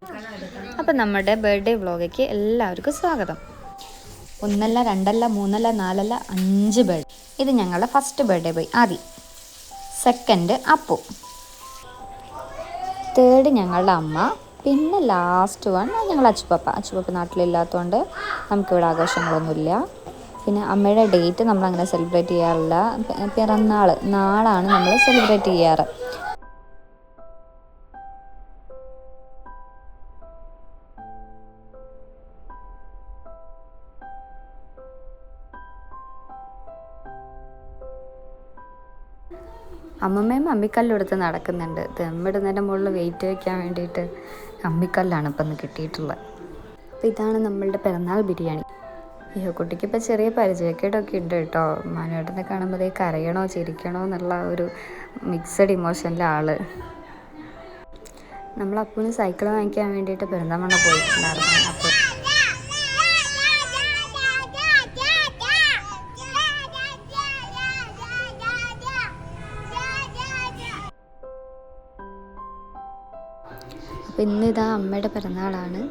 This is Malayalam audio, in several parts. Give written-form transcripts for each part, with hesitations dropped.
അപ്പം നമ്മുടെ ബർത്ത്ഡേ വ്ളോഗിലേക്ക് എല്ലാവർക്കും സ്വാഗതം. 1 അല്ല 2 അല്ല 3 അല്ല 4 അല്ല 5 ബർത്ത്ഡേ. ഇത് ഞങ്ങളുടെ ഫസ്റ്റ് ബർത്ത്ഡേ ബോയ് ആദി, സെക്കൻഡ് അപ്പു, തേർഡ് ഞങ്ങളുടെ അമ്മ, പിന്നെ ലാസ്റ്റ് വൺ ഞങ്ങൾ അച്ചുപ്പപ്പ നാട്ടിലില്ലാത്തതുകൊണ്ട് നമുക്കിവിടെ ആഘോഷങ്ങളൊന്നുമില്ല. പിന്നെ അമ്മയുടെ ഡേറ്റ് നമ്മളങ്ങനെ സെലിബ്രേറ്റ് ചെയ്യാറില്ല. പിറന്നാൾ നാളാണ് നമ്മൾ സെലിബ്രേറ്റ് ചെയ്യാറ്. അമ്മമ്മയും അമ്മിക്കല്ലെടുത്ത് നടക്കുന്നുണ്ട്. ദമ്മിടുന്നതിൻ്റെ മുകളിൽ വെയിറ്റ് വയ്ക്കാൻ വേണ്ടിയിട്ട് അമ്മിക്കല്ലാണ് ഇപ്പം ഒന്ന് കിട്ടിയിട്ടുള്ളത്. അപ്പോൾ ഇതാണ് നമ്മളുടെ പിറന്നാൾ ബിരിയാണി. ഈ കുട്ടിക്ക് ഇപ്പോൾ ചെറിയ പരിചയക്കേടൊക്കെ ഉണ്ട് കേട്ടോ. മനോട്ടനെ കാണുമ്പോഴേ കരയണോ ചിരിക്കണോ എന്നുള്ള ഒരു മിക്സഡ് ഇമോഷനിലെ ആള്. നമ്മൾ അപ്പൂന് സൈക്കിൾ വാങ്ങിക്കാൻ വേണ്ടിയിട്ട് പെരുന്തമണ്ണ പോയിട്ടുണ്ടായിരുന്നു. അപ്പോൾ ഇന്നിതാ അമ്മയുടെ പിറന്നാളാണ്.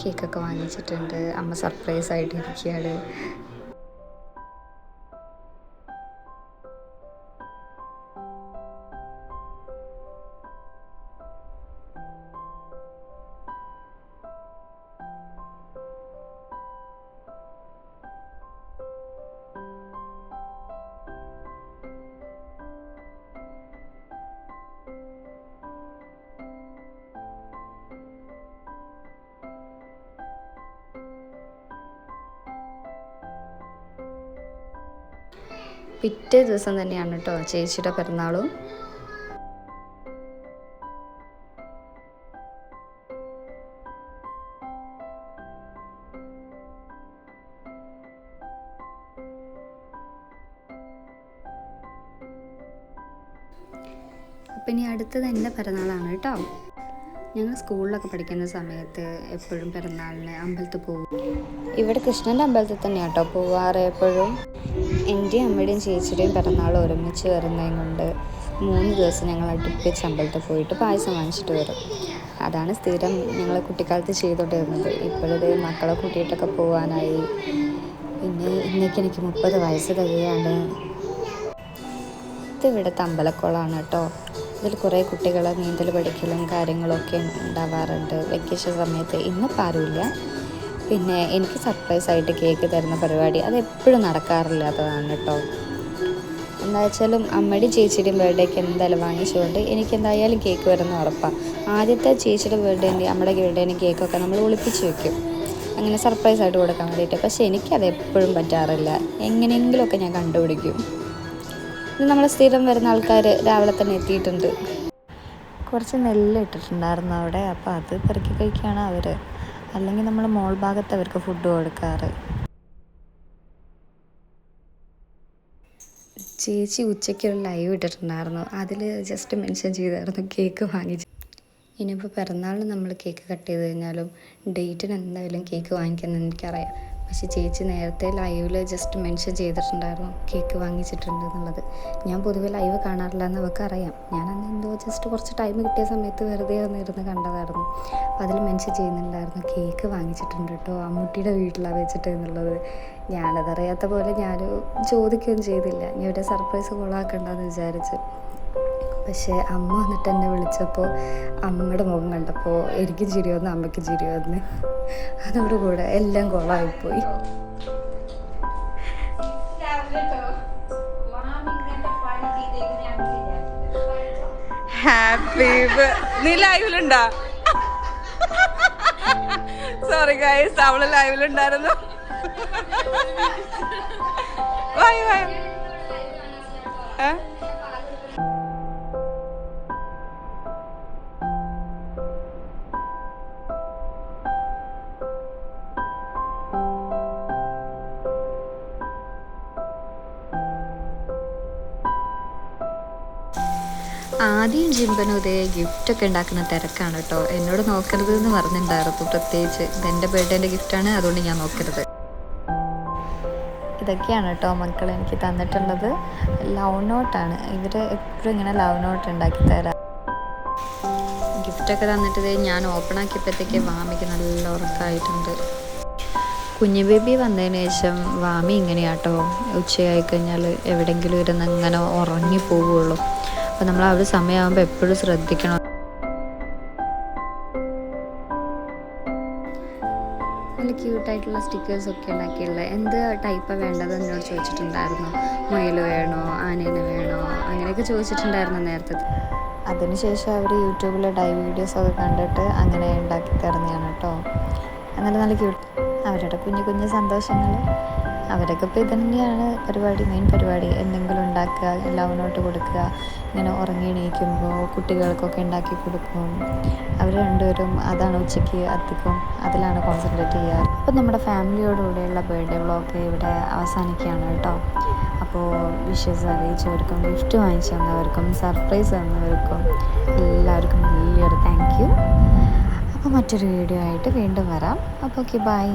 കേക്കൊക്കെ വാങ്ങിച്ചിട്ടുണ്ട്. അമ്മ സർപ്രൈസ് ആയിട്ട് ഇരിക്കുകയാണ്. പിറ്റേ ദിവസം തന്നെയാണ് കേട്ടോ ചേച്ചിയുടെ പിറന്നാളും. അപ്പം ഇനി അടുത്തത് എൻ്റെ പിറന്നാളാണ് കേട്ടോ. ഞങ്ങൾ സ്കൂളിലൊക്കെ പഠിക്കുന്ന സമയത്ത് എപ്പോഴും പിറന്നാളിന് അമ്പലത്തിൽ പോകും. ഇവിടെ കൃഷ്ണൻ്റെ അമ്പലത്തിൽ തന്നെയാണ് കേട്ടോ പോവാറ് എപ്പോഴും. എൻ്റെയും അമ്മയുടെയും ചേച്ചിയുടെയും പിറന്നാൾ ഒരുമിച്ച് വരുന്നതും കൊണ്ട് 3 ദിവസം ഞങ്ങൾ അടുപ്പിച്ച് അമ്പലത്തിൽ പോയിട്ട് പായസം വാങ്ങിച്ചിട്ട് വരും. അതാണ് സ്ഥിരം ഞങ്ങൾ കുട്ടിക്കാലത്ത് ചെയ്തുകൊണ്ടിരുന്നത്. ഇപ്പോഴത് മക്കളെ കൂട്ടിയിട്ടൊക്കെ പോകാനായി. പിന്നെ ഇന്നേക്ക് എനിക്ക് 30 വയസ്സ് തികയാണ്. ഇത് ഇവിടുത്തെ അമ്പലക്കുളമാണ് കേട്ടോ. ഇതിൽ കുറേ കുട്ടികൾ നീന്തൽ പഠിക്കലും കാര്യങ്ങളൊക്കെ ഉണ്ടാവാറുണ്ട് വെക്കേഷൻ സമയത്ത്. ഇന്നിപ്പോൾ ആരുമില്ല. പിന്നെ എനിക്ക് സർപ്രൈസായിട്ട് കേക്ക് തരുന്ന പരിപാടി അതെപ്പോഴും നടക്കാറില്ലാത്തതാണ് കേട്ടോ. എന്താ വെച്ചാലും അമ്മയുടെയും ചേച്ചിയുടെയും ബർത്ത്ഡേക്ക് എന്തായാലും വാങ്ങിച്ചുകൊണ്ട് എനിക്ക് എന്തായാലും കേക്ക് വരുന്ന ഉറപ്പാണ്. ആദ്യത്തെ ചേച്ചിയുടെ ബർത്ത്ഡേൻ്റെ നമ്മുടെ ബർത്ത്ഡേൻ്റെ കേക്കൊക്കെ നമ്മൾ ഒളിപ്പിച്ച് വെക്കും, അങ്ങനെ സർപ്രൈസായിട്ട് കൊടുക്കാൻ വേണ്ടിയിട്ട്. പക്ഷേ എനിക്കത് എപ്പോഴും പറ്റാറില്ല. എങ്ങനെയെങ്കിലുമൊക്കെ ഞാൻ കണ്ടുപിടിക്കും. ഇത് നമ്മൾ സ്ഥിരം വരുന്ന ആൾക്കാർ രാവിലെ തന്നെ എത്തിയിട്ടുണ്ട്. കുറച്ച് നെല്ല് ഇട്ടിട്ടുണ്ടായിരുന്നു അവിടെ. അപ്പോൾ അത് പെറുക്കി കഴിക്കുകയാണ് അവർ. അല്ലെങ്കിൽ നമ്മൾ മോൾ ഭാഗത്ത് അവർക്ക് ഫുഡ് കൊടുക്കാറ്. ചേച്ചി ഉച്ചയ്ക്ക് ഒരു ലൈവ് ഇട്ടിട്ടുണ്ടായിരുന്നു. അതിൽ ജസ്റ്റ് മെൻഷൻ ചെയ്തായിരുന്നു കേക്ക് വാങ്ങിച്ച്. ഇനിയിപ്പോൾ പിറന്നാളിന് നമ്മൾ കേക്ക് കട്ട് ചെയ്ത് കഴിഞ്ഞാലും ഡേറ്റിന് എന്തായാലും കേക്ക് വാങ്ങിക്കുന്നത് എനിക്കറിയാം. പക്ഷേ ചേച്ചി നേരത്തെ ലൈവിൽ ജസ്റ്റ് മെൻഷൻ ചെയ്തിട്ടുണ്ടായിരുന്നു കേക്ക് വാങ്ങിച്ചിട്ടുണ്ട് എന്നുള്ളത്. ഞാൻ പൊതുവെ ലൈവ് കാണാറില്ല എന്ന് അവർക്കറിയാം. ഞാനന്ന് എന്തോ ജസ്റ്റ് കുറച്ച് ടൈം കിട്ടിയ സമയത്ത് വെറുതെ വന്നിരുന്ന് കണ്ടതായിരുന്നു. അപ്പോൾ അതിൽ മെൻഷൻ ചെയ്യുന്നുണ്ടായിരുന്നു കേക്ക് വാങ്ങിച്ചിട്ടുണ്ട് കേട്ടോ അമ്മൂട്ടിയുടെ വീട്ടിലാണ് വെച്ചിട്ട് എന്നുള്ളത്. ഞാനതറിയാത്ത പോലെ ഞാൻ ചോദിക്കുകയും ചെയ്തില്ല. ഞാൻ ഒരു സർപ്രൈസ് കൊളാക്കണ്ടെന്ന് വിചാരിച്ച്. പക്ഷേ അമ്മ വന്നിട്ട് എന്നെ വിളിച്ചപ്പോൾ അമ്മയുടെ മുഖം കണ്ടപ്പോൾ എനിക്കും ചിരി വന്നു, അമ്മയ്ക്കും ചിരി വന്ന്. അതോടുകൂടെ എല്ലാം കൊളായിപ്പോയി. ഹാപ്പി നീ ലൈവിലുണ്ടാ? സോറി ഗൈസ്, അവള് ലൈവിലുണ്ടായിരുന്നു. വായോ വായോ. ആദ്യം ജിമ്പനും ഇതേ ഗിഫ്റ്റൊക്കെ ഉണ്ടാക്കുന്ന തിരക്കാണ് കേട്ടോ. എന്നോട് നോക്കരുത് എന്ന് പറഞ്ഞിട്ടുണ്ടായിരുന്നു. പ്രത്യേകിച്ച് ഇതെൻ്റെ ബർത്ത്ഡേൻ്റെ ഗിഫ്റ്റാണ്, അതുകൊണ്ട് ഞാൻ നോക്കരുത്. ഇതൊക്കെയാണ് കേട്ടോ മക്കൾ എനിക്ക് തന്നിട്ടുള്ളത്. ലവ് നോട്ടാണ്. ഇവർ എപ്പോഴും ഇങ്ങനെ ലവ് നോട്ട് ഉണ്ടാക്കി തരാം. ഗിഫ്റ്റൊക്കെ തന്നിട്ട് ഞാൻ ഓപ്പൺ ആക്കിയപ്പോഴത്തേക്ക് വാമിക്ക് നല്ല ഉറക്കമായിട്ടുണ്ട്. കുഞ്ഞു ബേബി വന്നതിന് ശേഷം വാമി ഇങ്ങനെയാട്ടോ, ഉച്ചയായി കഴിഞ്ഞാൽ എവിടെയെങ്കിലും ഇരുന്ന് ഇങ്ങനെ ഉറങ്ങി പോവുള്ളൂ. അപ്പോൾ നമ്മൾ ആ ഒരു സമയമാകുമ്പോൾ എപ്പോഴും ശ്രദ്ധിക്കണം. നല്ല ക്യൂട്ടായിട്ടുള്ള സ്റ്റിക്കേഴ്സൊക്കെ ഉണ്ടാക്കിയുള്ള എന്ത് ടൈപ്പാണ് വേണ്ടതെന്ന് എന്നോട് ചോദിച്ചിട്ടുണ്ടായിരുന്നു. മുയൽ വേണോ, ആനേനെ വേണോ, അങ്ങനെയൊക്കെ ചോദിച്ചിട്ടുണ്ടായിരുന്നു നേരത്തെ. അതിനുശേഷം അവർ യൂട്യൂബിലെ ഡൈവ് വീഡിയോസൊക്കെ കണ്ടിട്ട് അങ്ങനെ ഉണ്ടാക്കി തരുന്നതാണ് കേട്ടോ. എന്നാലും നല്ല ക്യൂട്ട്. അവരുടെ കുഞ്ഞു കുഞ്ഞു സന്തോഷങ്ങൾ, അവരൊക്കെ ഇപ്പോൾ ഇതുതന്നെയാണ് പരിപാടി, മെയിൻ പരിപാടി. എന്തെങ്കിലും ഉണ്ടാക്കുക, എല്ലാവരോട്ട് കൊടുക്കുക, ഇങ്ങനെ ഉറങ്ങി എണീക്കുമ്പോൾ കുട്ടികൾക്കൊക്കെ ഉണ്ടാക്കി കൊടുക്കും. അവർ രണ്ടുപേരും അതാണ് ഉച്ചയ്ക്ക് അധികം അതിലാണ് കോൺസെൻട്രേറ്റ് ചെയ്യാറ്. അപ്പോൾ നമ്മുടെ ഫാമിലിയോടുകൂടെയുള്ള ബർത്ത്ഡേ വ്ളോഗ് ഇവിടെ അവസാനിക്കുകയാണ് കേട്ടോ. അപ്പോൾ വിഷസ് അറിയിച്ചവർക്കും ഗിഫ്റ്റ് വാങ്ങിച്ചു തന്നവർക്കും സർപ്രൈസ് തന്നവർക്കും എല്ലാവർക്കും വലിയൊരു താങ്ക് യു. അപ്പോൾ മറ്റൊരു വീഡിയോ ആയിട്ട് വീണ്ടും വരാം. അപ്പോൾ ഓക്കെ, ബൈ.